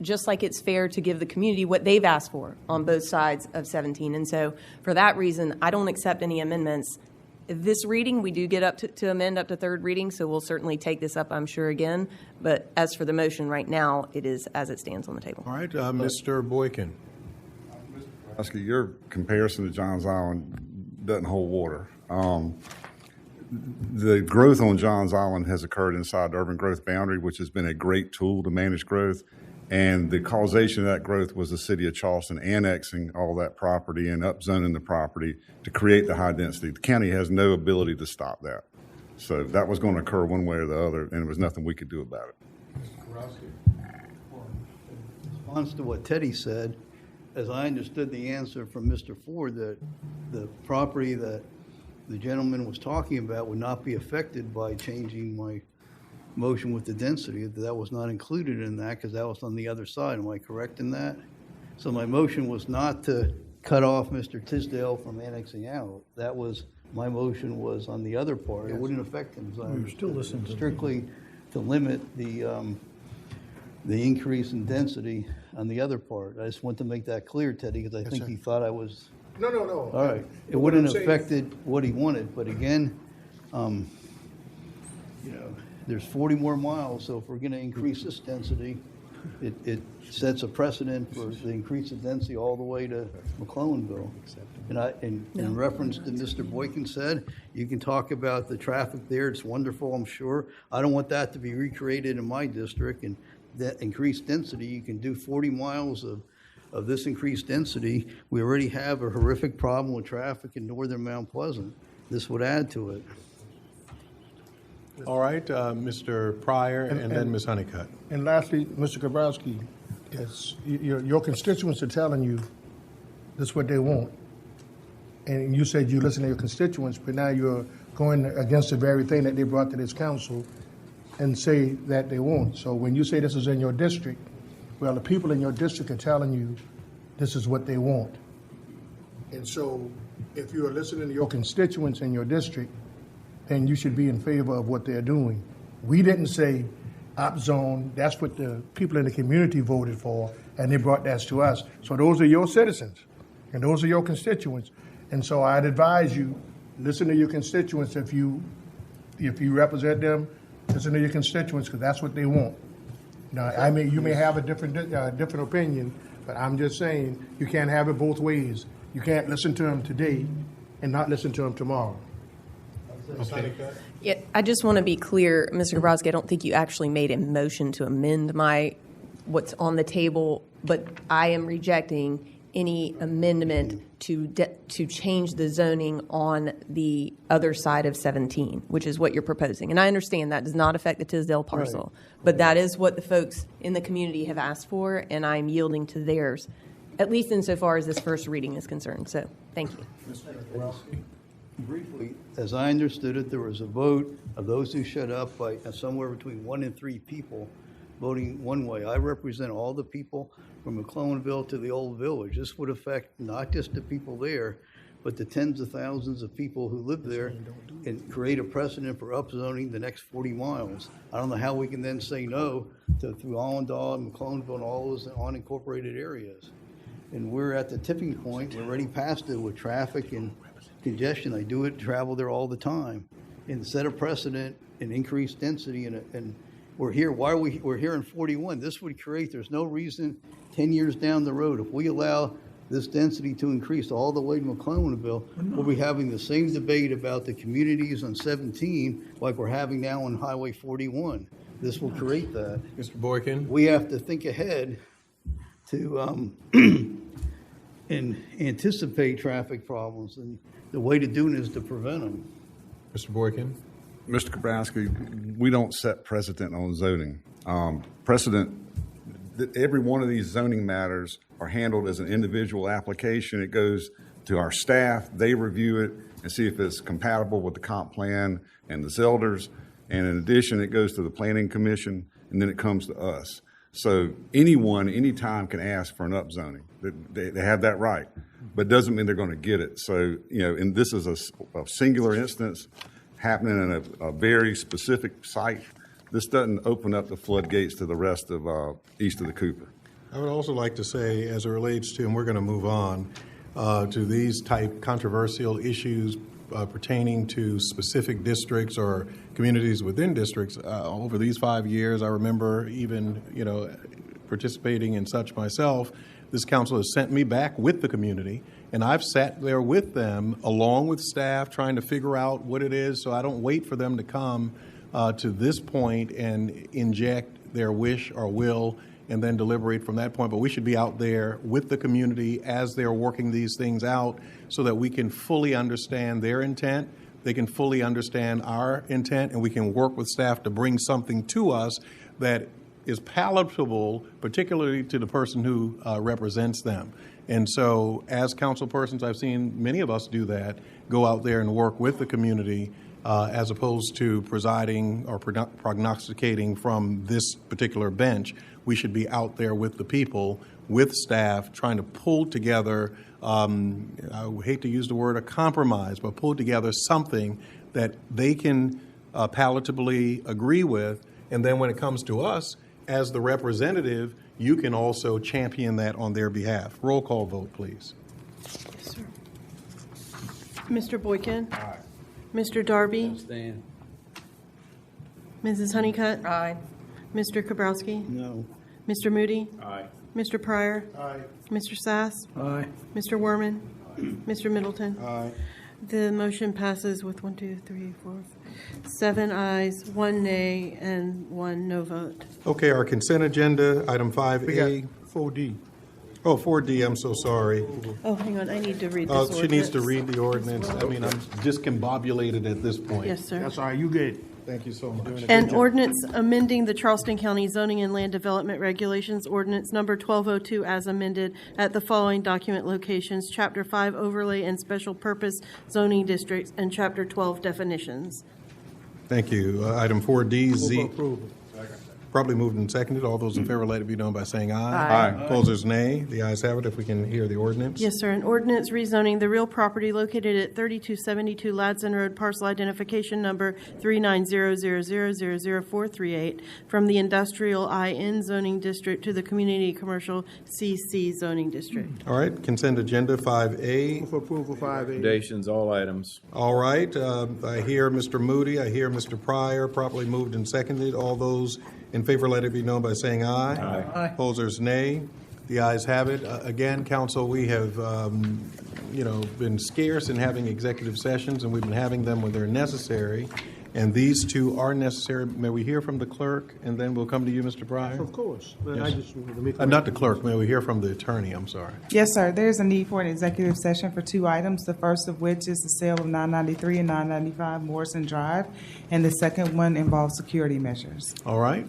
just like it's fair to give the community what they've asked for on both sides of 17. And so for that reason, I don't accept any amendments. This reading, we do get up to amend up to third reading, so we'll certainly take this up, I'm sure, again. But as for the motion right now, it is as it stands on the table. All right, Mr. Boykin. Your comparison to Johns Island doesn't hold water. The growth on Johns Island has occurred inside the urban growth boundary, which has been a great tool to manage growth. And the causation of that growth was the city of Charleston annexing all that property and upzoning the property to create the high density. The county has no ability to stop that. So that was going to occur one way or the other, and there was nothing we could do about it. In response to what Teddy said, as I understood the answer from Mr. Ford, that the property that the gentleman was talking about would not be affected by changing my motion with the density. That was not included in that because that was on the other side. Am I correct in that? So my motion was not to cut off Mr. Tisdale from annexing out. That was, my motion was on the other part. Yes. It wouldn't affect him. So we were still listening to strictly to limit the increase in density on the other part. I just want to make that clear, Teddy, because I think he thought I was. No. All right. It wouldn't have affected what he wanted, but again, there's 40 more miles, so if we're going to increase this density, it sets a precedent for the increase of density all the way to McClellanville. And in reference to Mr. Boykin said, you can talk about the traffic there. It's wonderful, I'm sure. I don't want that to be recreated in my district. And that increased density, you can do 40 miles of this increased density. We already have a horrific problem with traffic in northern Mount Pleasant. This would add to it. All right, Mr. Pryor and then Ms. Honeycutt. And lastly, Mr. Kabrowski, yes, your constituents are telling you this is what they want. And you said you listen to your constituents, but now you're going against the very thing that they brought to this council and say that they want. So when you say this is in your district, well, the people in your district are telling you this is what they want. And so if you are listening to your constituents in your district, then you should be in favor of what they're doing. We didn't say op zone. That's what the people in the community voted for, and they brought that to us. So those are your citizens, and those are your constituents. And so I'd advise you, listen to your constituents if you represent them. Listen to your constituents because that's what they want. Now, I mean, you may have a different opinion, but I'm just saying you can't have it both ways. You can't listen to them today and not listen to them tomorrow. Okay. Yeah, I just want to be clear, Mr. Kabrowski, I don't think you actually made a motion to amend what's on the table, but I am rejecting any amendment to change the zoning on the other side of 17, which is what you're proposing. And I understand that does not affect the Tisdale parcel, but that is what the folks in the community have asked for, and I'm yielding to theirs, at least insofar as this first reading is concerned. So, thank you. Mr. Kabrowski. Briefly, as I understood it, there was a vote of those who showed up by somewhere between 1 and 3 people voting one way. I represent all the people from McClellanville to the old village. This would affect not just the people there, but the tens of thousands of people who live there and create a precedent for upzoning the next 40 miles. I don't know how we can then say no to through Allendale and McClellanville and all those unincorporated areas. And we're at the tipping point. We're already past it with traffic and congestion. I do it, travel there all the time, and set a precedent and increase density. And we're here. Why are we're here in 41? This would create. There's no reason 10 years down the road, if we allow this density to increase all the way to McClellanville, we'll be having the same debate about the communities on 17 like we're having now on Highway 41. This will create that. Mr. Boykin. We have to think ahead to and anticipate traffic problems, and the way to do it is to prevent them. Mr. Boykin. Mr. Kabrowski, we don't set precedent on zoning. Every one of these zoning matters are handled as an individual application. It goes to our staff. They review it and see if it's compatible with the comp plan and the Zelders. And in addition, it goes to the Planning Commission, and then it comes to us. So anyone, anytime can ask for an upzoning. They have that right, but it doesn't mean they're going to get it. So, and this is a singular instance happening in a very specific site. This doesn't open up the floodgates to the rest of east of the Cooper. I would also like to say, as it relates to, and we're going to move on, to these type controversial issues pertaining to specific districts or communities within districts. Over these 5 years, I remember even, participating in such myself. This council has sent me back with the community, and I've sat there with them along with staff trying to figure out what it is, so I don't wait for them to come to this point and inject their wish or will and then deliberate from that point. But we should be out there with the community as they're working these things out so that we can fully understand their intent, they can fully understand our intent, and we can work with staff to bring something to us that is palatable, particularly to the person who represents them. And so as council persons, I've seen many of us do that, go out there and work with the community as opposed to presiding or prognosticating from this particular bench. We should be out there with the people, with staff, trying to pull together, I hate to use the word a compromise, but pull together something that they can palatably agree with. And then when it comes to us, as the representative, you can also champion that on their behalf. Roll call vote, please. Yes, sir. Mr. Boykin? Aye. Mr. Darby? Abstain. Mrs. Honeycutt? Aye. Mr. Kabrowski? No. Mr. Moody? Aye. Mr. Pryor? Aye. Mr. Sass? Aye. Mr. Werman? Mr. Middleton? Aye. The motion passes with 7 ayes, 1 nay, and 1 no vote. Okay, our consent agenda, item 5A. We got 4D. Oh, 4D, I'm so sorry. Oh, hang on, I need to read this ordinance. She needs to read the ordinance. I mean, I'm discombobulated at this point. Yes, sir. That's all right, you good. Thank you so much. An ordinance amending the Charleston County Zoning and Land Development Regulations, ordinance number 1202 as amended at the following document locations: Chapter 5 Overlay and Special Purpose Zoning Districts, and Chapter 12 Definitions. Thank you. Item 4D, Move for approval. probably moved and seconded. All those in favor, let it be known by saying aye. Aye. Opposers, nay. The ayes have it. If we can hear the ordinance. Yes, sir. An ordinance rezoning the real property located at 3272 Ladson Road, parcel identification number 3900000438, from the industrial IN zoning district to the community commercial CC zoning district. All right, consent agenda 5A. Move for approval, 5A. Recommendations, all items. All right, I hear Mr. Moody, I hear Mr. Pryor, properly moved and seconded. All those in favor, let it be known by saying aye. Aye. Opposers, nay. The ayes have it. Again, council, we have, been scarce in having executive sessions, and we've been having them when they're necessary. And these two are necessary. May we hear from the clerk, and then we'll come to you, Mr. Pryor? Of course. But Yes. I just wanted to make. Not the clerk. May we hear from the attorney? I'm sorry. Yes, sir. There's a need for an executive session for 2 items, the first of which is the sale of 993 and 995 Morrison Drive, and the second one involves security measures. All right.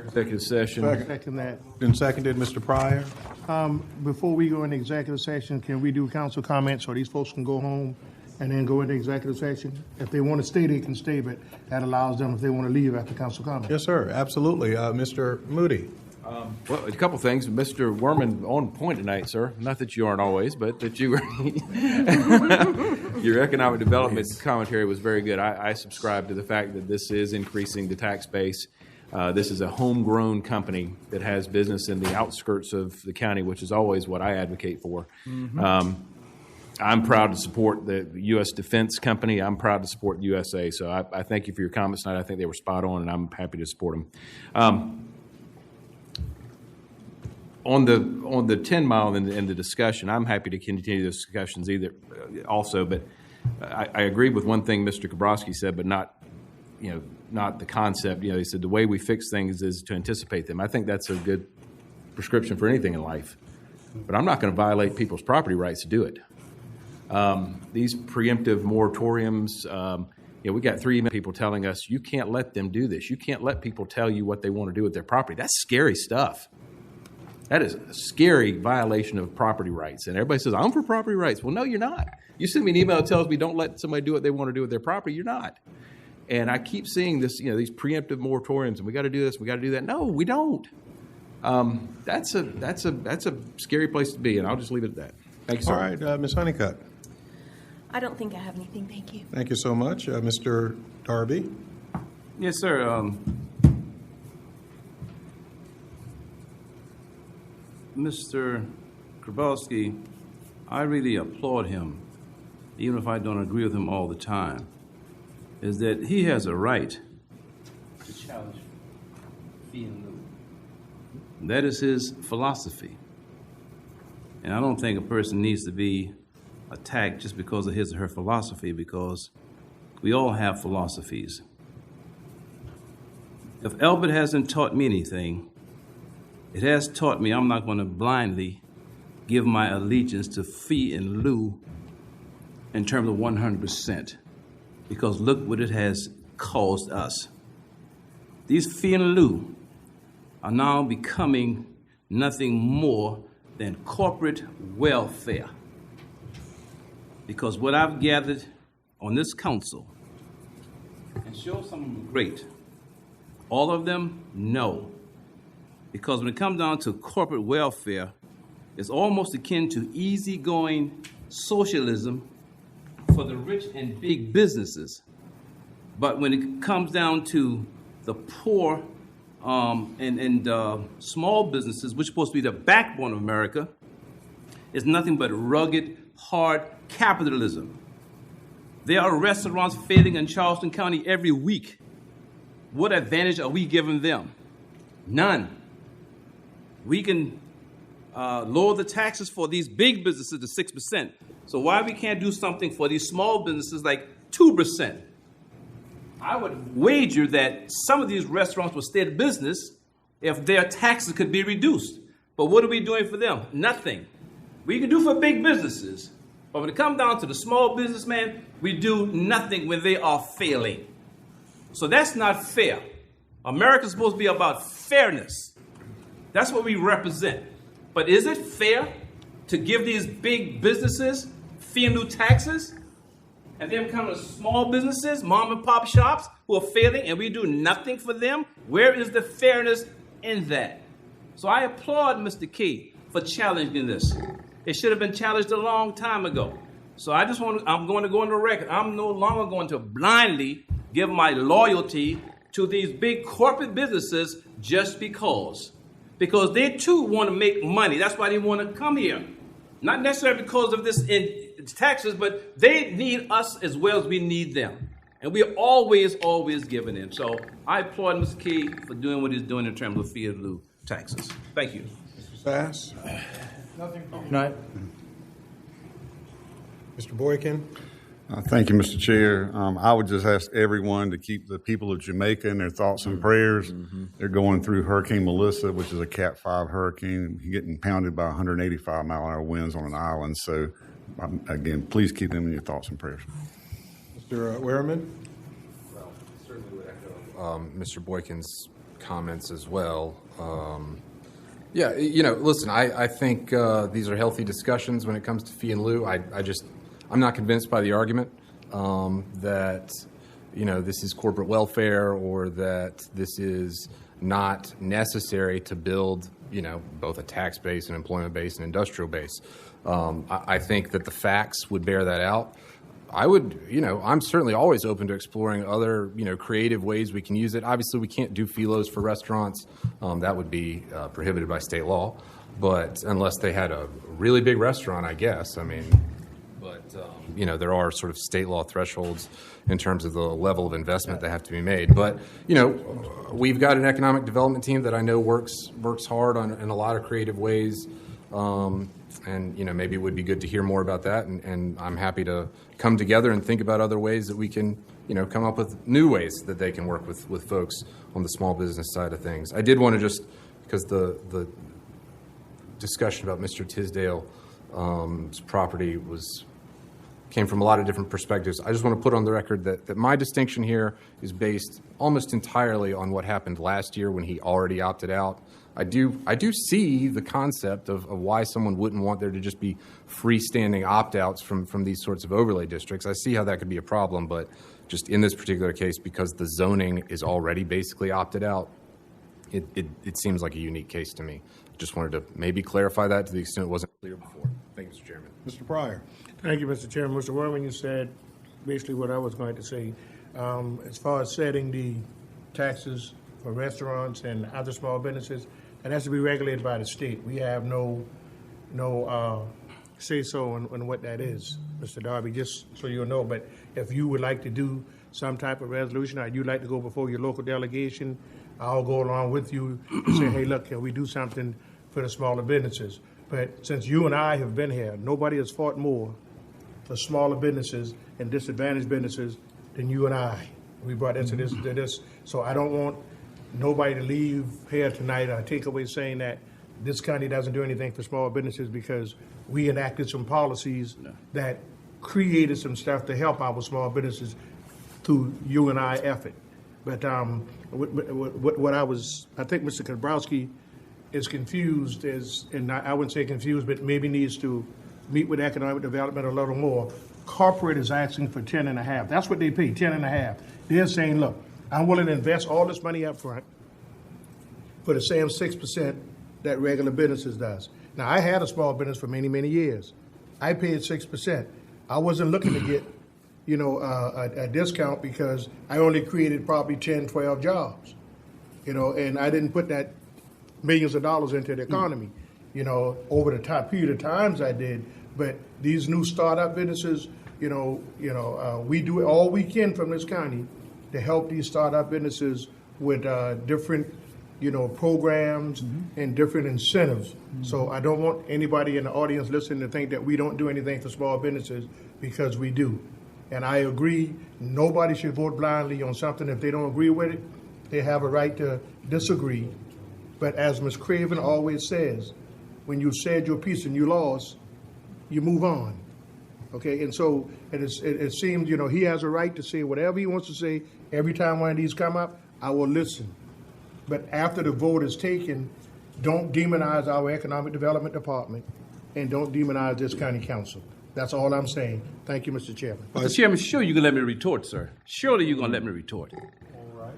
Executive session. Second that. Been seconded, Mr. Pryor. Before we go into executive session, can we do council comments so these folks can go home and then go into executive session? If they want to stay, they can stay, but that allows them if they want to leave after council comments. Yes, sir. Absolutely. Mr. Moody. Well, a couple things. Mr. Werman, on point tonight, sir. Not that you aren't always, but that you your economic development commentary was very good. I subscribe to the fact that this is increasing the tax base. This is a homegrown company that has business in the outskirts of the county, which is always what I advocate for. I'm proud to support the U.S. Defense Company. I'm proud to support USA. So I thank you for your comments tonight. I think they were spot on, and I'm happy to support them. On the 10 mile and the discussion, I'm happy to continue those discussions also. But I agree with one thing Mr. Kabrowski said, but not the concept. He said the way we fix things is to anticipate them. I think that's a good prescription for anything in life. But I'm not going to violate people's property rights to do it. These preemptive moratoriums, we got 3 people telling us, you can't let them do this. You can't let people tell you what they want to do with their property. That's scary stuff. That is a scary violation of property rights. And everybody says, I'm for property rights. Well, no, you're not. You send me an email that tells me don't let somebody do what they want to do with their property. You're not. And I keep seeing this, these preemptive moratoriums, and we got to do this, we got to do that. No, we don't. That's a scary place to be, and I'll just leave it at that. Thank you, sir. All right, Ms. Honeycutt. I don't think I have anything. Thank you. Thank you so much. Mr. Darby? Yes, sir. Mr. Grabowski, I really applaud him, even if I don't agree with him all the time, is that he has a right to challenge fee and lieu. That is his philosophy. And I don't think a person needs to be attacked just because of his or her philosophy, because we all have philosophies. If Elbert hasn't taught me anything, it has taught me I'm not going to blindly give my allegiance to fee and lieu in terms of 100%, because look what it has caused us. These fee and lieu are now becoming nothing more than corporate welfare. Because what I've gathered on this council, and sure some of them are great, all of them, no. Because when it comes down to corporate welfare, it's almost akin to easygoing socialism for the rich and big businesses. But when it comes down to the poor and small businesses, which are supposed to be the backbone of America, it's nothing but rugged, hard capitalism. There are restaurants failing in Charleston County every week. What advantage are we giving them? None. We can lower the taxes for these big businesses to 6%. So why we can't do something for these small businesses like 2%? I would wager that some of these restaurants will stay in business if their taxes could be reduced. But what are we doing for them? Nothing. We can do for big businesses, but when it comes down to the small businessman, we do nothing when they are failing. So that's not fair. America's supposed to be about fairness. That's what we represent. But is it fair to give these big businesses fee and lieu taxes and then come to small businesses, mom and pop shops who are failing, and we do nothing for them? Where is the fairness in that? So I applaud Mr. Key for challenging this. It should have been challenged a long time ago. So I'm going to go on the record. I'm no longer going to blindly give my loyalty to these big corporate businesses just because. Because they too want to make money. That's why they want to come here. Not necessarily because of this in taxes, but they need us as well as we need them. And we are always giving in. So I applaud Mr. Key for doing what he's doing in terms of fee and lieu taxes. Thank you. Mr. Sass? Nothing. Night. Mr. Boykin? Thank you, Mr. Chair. I would just ask everyone to keep the people of Jamaica in their thoughts and prayers. They're going through Hurricane Melissa, which is a Cat 5 hurricane, getting pounded by 185-mile-an-hour winds on an island. So, again, please keep them in your thoughts and prayers. Mr. Wehrman? Well, certainly would echo Mr. Boykin's comments as well. Yeah, listen, I think these are healthy discussions when it comes to fee and lieu. I'm not convinced by the argument that, this is corporate welfare or that this is not necessary to build, both a tax base, an employment base, and industrial base. I think that the facts would bear that out. I'm certainly always open to exploring other, creative ways we can use it. Obviously, we can't do filos for restaurants. That would be prohibited by state law. But unless they had a really big restaurant, I guess. There are sort of state law thresholds in terms of the level of investment that have to be made. But, we've got an economic development team that I know works hard in a lot of creative ways. And maybe it would be good to hear more about that. And I'm happy to come together and think about other ways that we can, come up with new ways that they can work with folks on the small business side of things. I did want to just, because the discussion about Mr. Tisdale's property was came from a lot of different perspectives. I just want to put on the record that my distinction here is based almost entirely on what happened last year when he already opted out. I do see the concept of why someone wouldn't want there to just be freestanding opt-outs from these sorts of overlay districts. I see how that could be a problem, but just in this particular case, because the zoning is already basically opted out, it seems like a unique case to me. Just wanted to maybe clarify that to the extent it wasn't clear before. Thank you, Mr. Chairman. Mr. Pryor. Thank you, Mr. Chairman. Mr. Werman, you said basically what I was going to say. As far as setting the taxes for restaurants and other small businesses, it has to be regulated by the state. We have no say-so on what that is, Mr. Darby, just so you know. But if you would like to do some type of resolution, or you'd like to go before your local delegation, I'll go along with you and say, hey, look, can we do something for the smaller businesses? But since you and I have been here, nobody has fought more for smaller businesses and disadvantaged businesses than you and I. We brought into this. So I don't want nobody to leave here tonight or take away saying that this county doesn't do anything for small businesses, because we enacted some policies that created some stuff to help our small businesses through you and I effort. But I think Mr. Kabrowski is confused, and I wouldn't say confused, but maybe needs to meet with economic development a little more. Corporate is asking for 10.5. That's what they pay, 10.5. They're saying, look, I'm willing to invest all this money up front for the same 6% that regular businesses does. Now, I had a small business for many, many years. I paid 6%. I wasn't looking to get, a discount, because I only created probably 10, 12 jobs, and I didn't put that millions of dollars into the economy, over the period of times I did. But these new startup businesses, we do all we can from this county to help these startup businesses with different, programs and different incentives. So I don't want anybody in the audience listening to think that we don't do anything for small businesses, because we do. And I agree, nobody should vote blindly on something. If they don't agree with it, they have a right to disagree. But as Ms. Craven always says, when you've said your piece and you lost, you move on. Okay, and so it seems, he has a right to say whatever he wants to say. Every time one of these come up, I will listen. But after the vote is taken, don't demonize our economic development department, and don't demonize this county council. That's all I'm saying. Thank you, Mr. Chairman. Mr. Chairman, sure you can let me retort, sir. Surely you're going to let me retort.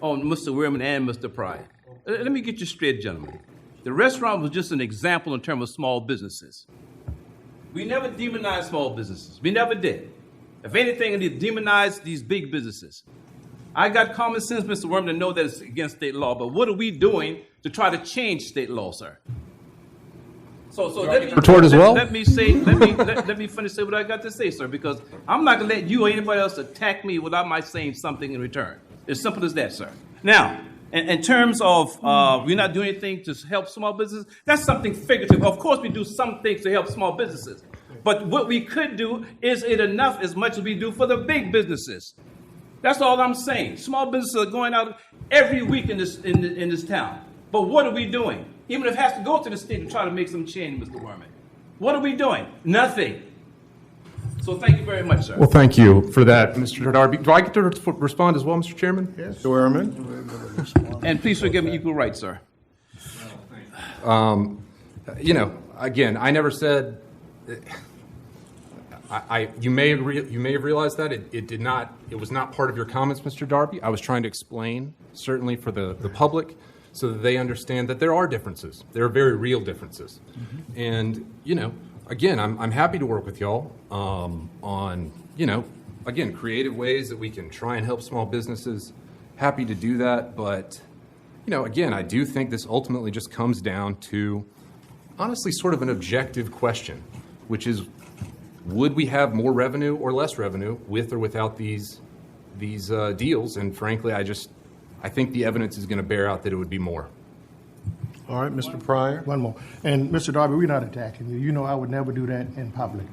On Mr. Werman and Mr. Pryor. Let me get you straight, gentlemen. The restaurant was just an example in terms of small businesses. We never demonized small businesses. We never did. If anything, we demonized these big businesses. I got common sense, Mr. Werman, to know that it's against state law, but what are we doing to try to change state law, sir? So let me finish say what I got to say, sir, because I'm not going to let you or anybody else attack me without my saying something in return. It's simple as that, sir. Now, in terms of we're not doing anything to help small businesses, that's something figurative. Of course, we do some things to help small businesses. But what we could do, is it enough as much as we do for the big businesses? That's all I'm saying. Small businesses are going out every week in this town. But what are we doing? Even if it has to go to the state to try to make some change, Mr. Werman. What are we doing? Nothing. So thank you very much, sir. Well, thank you for that, Mr. Darby. Do I get to respond as well, Mr. Chairman? Yes. Mr. Werman. And please forgive me, equal rights, sir. Again, I never said. You may have realized that it did not. It was not part of your comments, Mr. Darby. I was trying to explain, certainly for the public, so that they understand that there are differences. There are very real differences. And, again, I'm happy to work with y'all on, again, creative ways that we can try and help small businesses. Happy to do that. But, again, I do think this ultimately just comes down to, honestly, sort of an objective question, which is, would we have more revenue or less revenue with or without these deals? And frankly, I think the evidence is going to bear out that it would be more. All right, Mr. Pryor. One more. And Mr. Darby, we're not attacking you. You know I would never do that in public.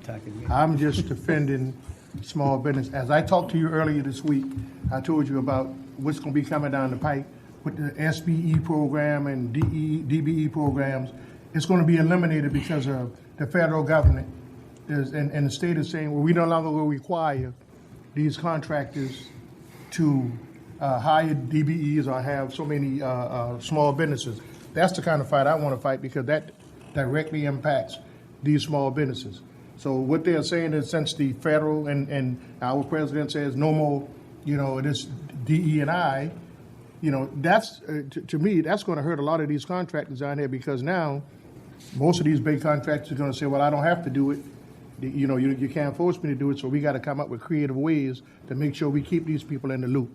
I'm just defending small business. As I talked to you earlier this week, I told you about what's going to be coming down the pike with the SBE program and DBE programs. It's going to be eliminated because of the federal government and the state is saying, well, we no longer will require these contractors to hire DBEs or have so many small businesses. That's the kind of fight I want to fight, because that directly impacts these small businesses. So what they're saying is, since the federal and our president says no more, this DE&I, that's to me, that's going to hurt a lot of these contractors down here, because now most of these big contractors are going to say, well, I don't have to do it. You can't force me to do it, so we got to come up with creative ways to make sure we keep these people in the loop.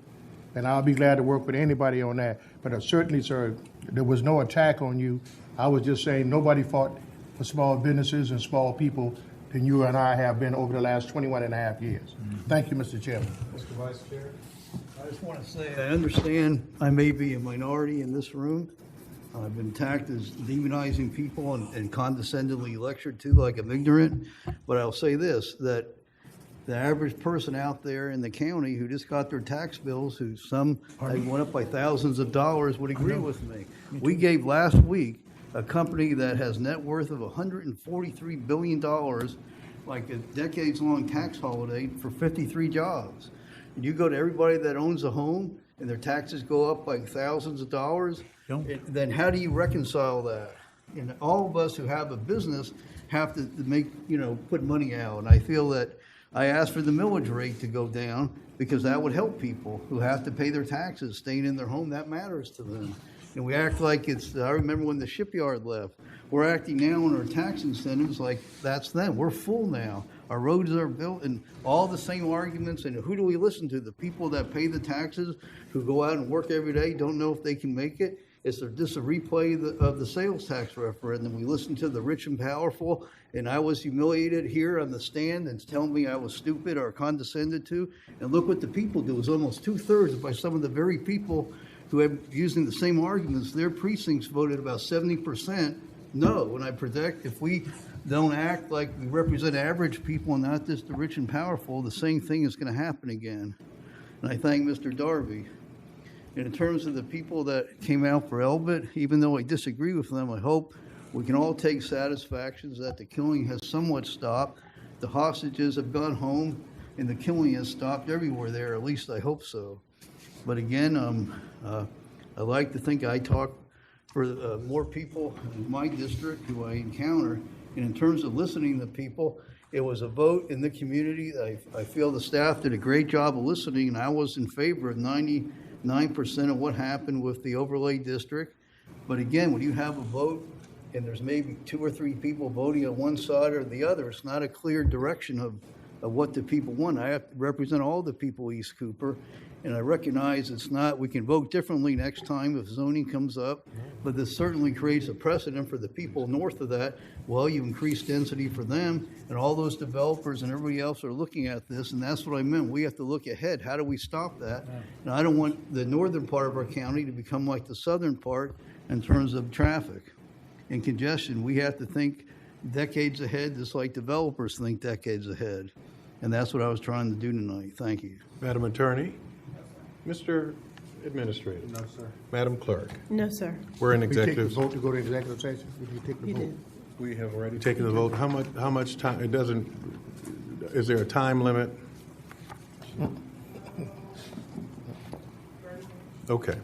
And I'll be glad to work with anybody on that. But certainly, sir, there was no attack on you. I was just saying nobody fought for small businesses and small people than you and I have been over the last 21 and a half years. Thank you, Mr. Chairman. Mr. Vice Chair. I just want to say I understand I may be a minority in this room. I've been attacked as demonizing people and condescendingly lectured to like I'm ignorant. But I'll say this, that the average person out there in the county who just got their tax bills, who some went up by thousands of dollars, would agree with me. We gave last week a company that has net worth of $143 billion, like a decades-long tax holiday for 53 jobs. And you go to everybody that owns a home and their taxes go up by thousands of dollars, then how do you reconcile that? And all of us who have a business have to make, put money out. And I feel that I asked for the millage rate to go down because that would help people who have to pay their taxes, staying in their home. That matters to them. And we act like I remember when the shipyard left. We're acting now on our tax incentives like that's them. We're full now. Our roads are built, and all the same arguments. And who do we listen to? The people that pay the taxes, who go out and work every day, don't know if they can make it. It's just a replay of the sales tax referendum. We listened to the rich and powerful, and I was humiliated here on the stand and telling me I was stupid or condescended to. And look what the people do. It's almost 2/3 by some of the very people who have using the same arguments. Their precincts voted about 70% no. And I predict if we don't act like we represent average people and not just the rich and powerful, the same thing is going to happen again. And I thank Mr. Darby. And in terms of the people that came out for Elbit, even though I disagree with them, I hope we can all take satisfactions that the killing has somewhat stopped. The hostages have gone home, and the killing has stopped everywhere there. At least I hope so. But again, I like to think I talk for more people in my district who I encounter. And in terms of listening to people, it was a vote in the community. I feel the staff did a great job of listening, and I was in favor of 99% of what happened with the overlay district. But again, when you have a vote and there's maybe 2 or 3 people voting on one side or the other, it's not a clear direction of what the people want. I have to represent all the people of East Cooper, and I recognize it's not, we can vote differently next time if zoning comes up, but this certainly creates a precedent for the people north of that. Well, you increase density for them, and all those developers and everybody else are looking at this, and that's what I meant. We have to look ahead. How do we stop that? And I don't want the northern part of our county to become like the southern part in terms of traffic and congestion. We have to think decades ahead, just like developers think decades ahead. And that's what I was trying to do tonight. Thank you. Madam Attorney? Mr. Administrator? No, sir. Madam Clerk? No, sir. We're in We take the executive. vote to go to executive session? We did take the You vote. did. We have already taken the vote. How much time, it doesn't, is there a time limit? Okay.